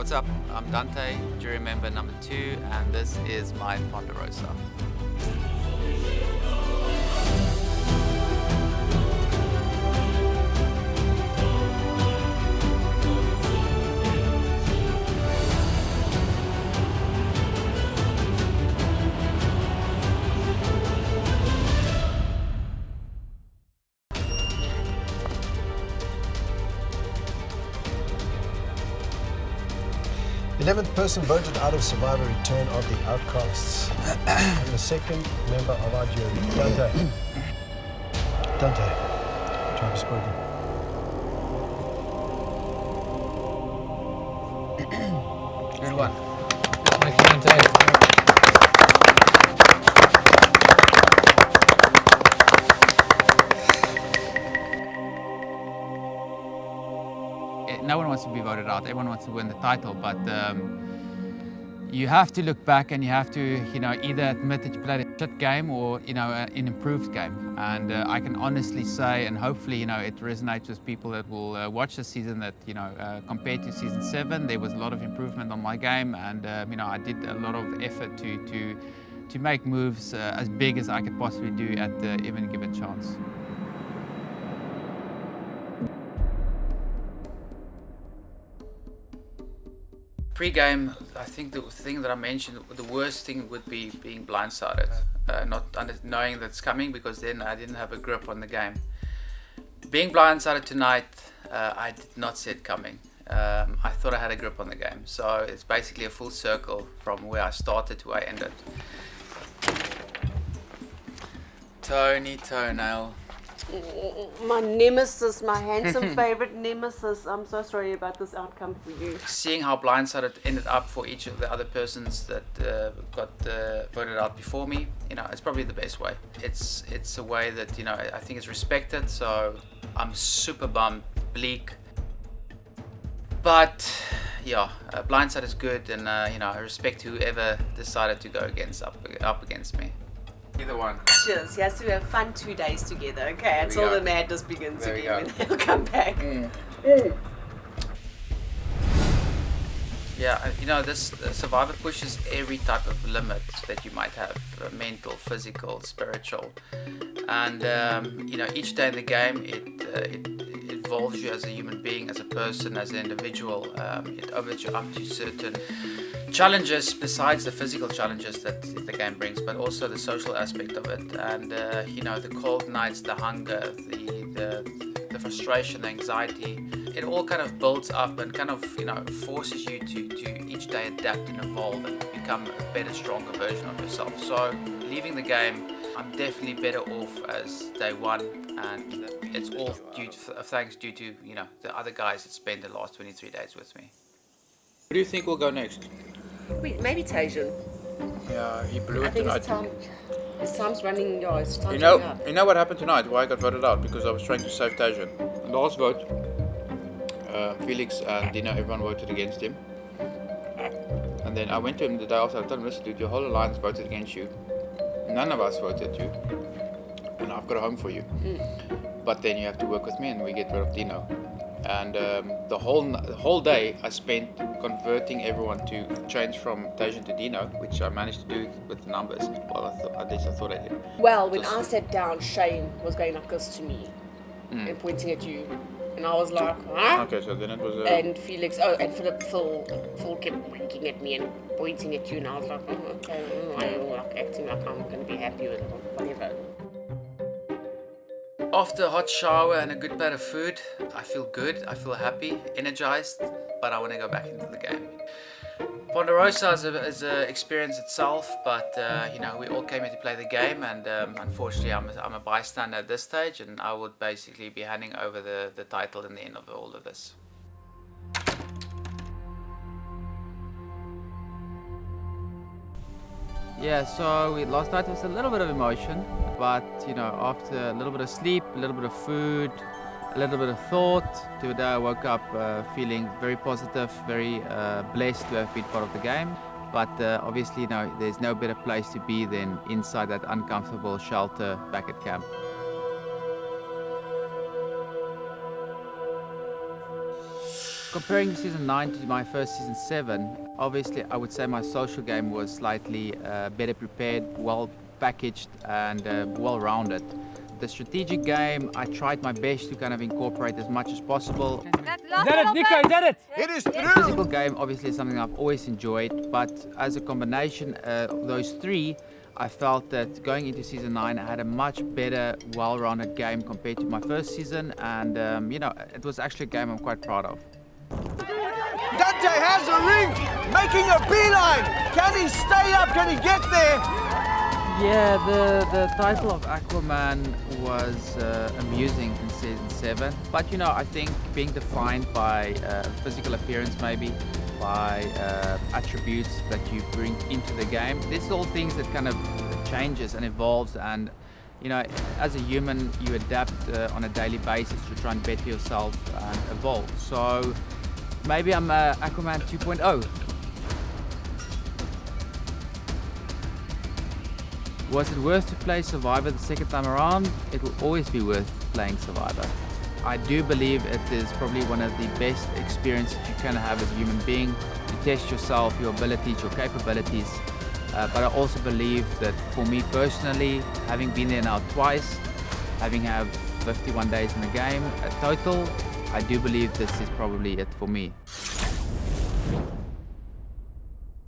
What's up? I'm Danté, jury member number 2, and this is my Ponderosa. The 11th person voted out of Survivor Return of the Outcasts. And the second member of our jury, Danté. Danté, job is spoken. Good one. Thank you, Danté. No one wants to be voted out, everyone wants to win the title, but you have to look back and you have to, either admit that you played a shit game or, an improved game. And I can honestly say, and hopefully, it resonates with people that will watch this season, that, compared to season 7, there was a lot of improvement on my game, and, I did a lot of effort to make moves as big as I could possibly do at the even given chance. Pre-game, I think the thing that I mentioned, the worst thing would be being blindsided, not knowing that it's coming, because then I didn't have a grip on the game. Being blindsided tonight, I did not see it coming. I thought I had a grip on the game, so it's basically a full circle from where I started to where I ended. Tony Toenail. My nemesis, my handsome favorite nemesis. I'm so sorry about this outcome for you. Seeing how blindsided ended up for each of the other persons that got voted out before me, it's probably the best way. It's a way that, I think is respected, so I'm super bummed, bleak. But yeah, blindside is good, and I respect whoever decided to go up against me. Either one. Cheers. He has to have fun 2 days together, okay? Until the madness begins again, and they'll come back. Yeah, this Survivor pushes every type of limit that you might have, mental, physical, spiritual. And, each day in the game, it evolves you as a human being, as a person, as an individual. It opens you up to certain challenges besides the physical challenges that the game brings, but also the social aspect of it. And, the cold nights, the hunger, the frustration, the anxiety, it all kind of builds up and kind of, forces you to each day adapt and evolve and become a better, stronger version of yourself. So leaving the game, I'm definitely better off as day one, and it's all thanks due to, the other guys that spent the last 23 days with me. Who do you think will go next? Wait, maybe Tajan. Yeah, he blew I it think tonight. his time's running up. You know what happened tonight? Why I got voted out? Because I was trying to save Tajan. Last vote, Felix and Dino, everyone voted against him. And then I went to him the day after. I told him, listen, dude, your whole alliance voted against you. None of us voted you, and I've got a home for you. But then you have to work with me, and we get rid of Dino. And the whole day I spent converting everyone to change from Tajan to Dino, which I managed to do with the numbers. Well, at least I thought I did. Well, when I sat down, Shane was going like this to me and pointing at you. And I was like, huh? Okay, so then it was... And Felix, and Phil kept winking at me and pointing at you, and I was like, okay, I'm like acting like I'm going to be happy with it, whatever. After a hot shower and a good plate of food, I feel good, I feel happy, energized, but I want to go back into the game. Ponderosa is an experience itself, but we all came here to play the game, and unfortunately I'm a bystander at this stage, and I would basically be handing over the title in the end of all of this. Yeah, so last night was a little bit of emotion, but after a little bit of sleep, a little bit of food, a little bit of thought, today I woke up feeling very positive, very blessed to have been part of the game. But obviously, there's no better place to be than inside that uncomfortable shelter back at camp. Comparing season 9 to my first season 7, obviously I would say my social game was slightly better prepared, well packaged and well-rounded. The strategic game, I tried my best to kind of incorporate as much as possible. Is that it, Nico? Is that it? It is The through. physical game obviously is something I've always enjoyed, but as a combination of those three, I felt that going into season 9 I had a much better, well-rounded game compared to my first season, and you know, it was actually a game I'm quite proud of. Danté has a ring, making a beeline. Can he stay up? Can he get there? Yeah, the title of Aquaman was amusing in season 7, but you know, I think being defined by physical appearance, maybe by attributes that you bring into the game, these are all things that kind of changes and evolves, and you know, as a human you adapt on a daily basis to try and better yourself and evolve. So maybe I'm Aquaman 2.0. Was it worth to play Survivor the second time around? It will always be worth playing Survivor. I do believe it is probably one of the best experiences you can have as a human being to test yourself, your abilities, your capabilities. But I also believe that for me personally, having been there now twice, having had 51 days in the game total, I do believe this is probably it for me.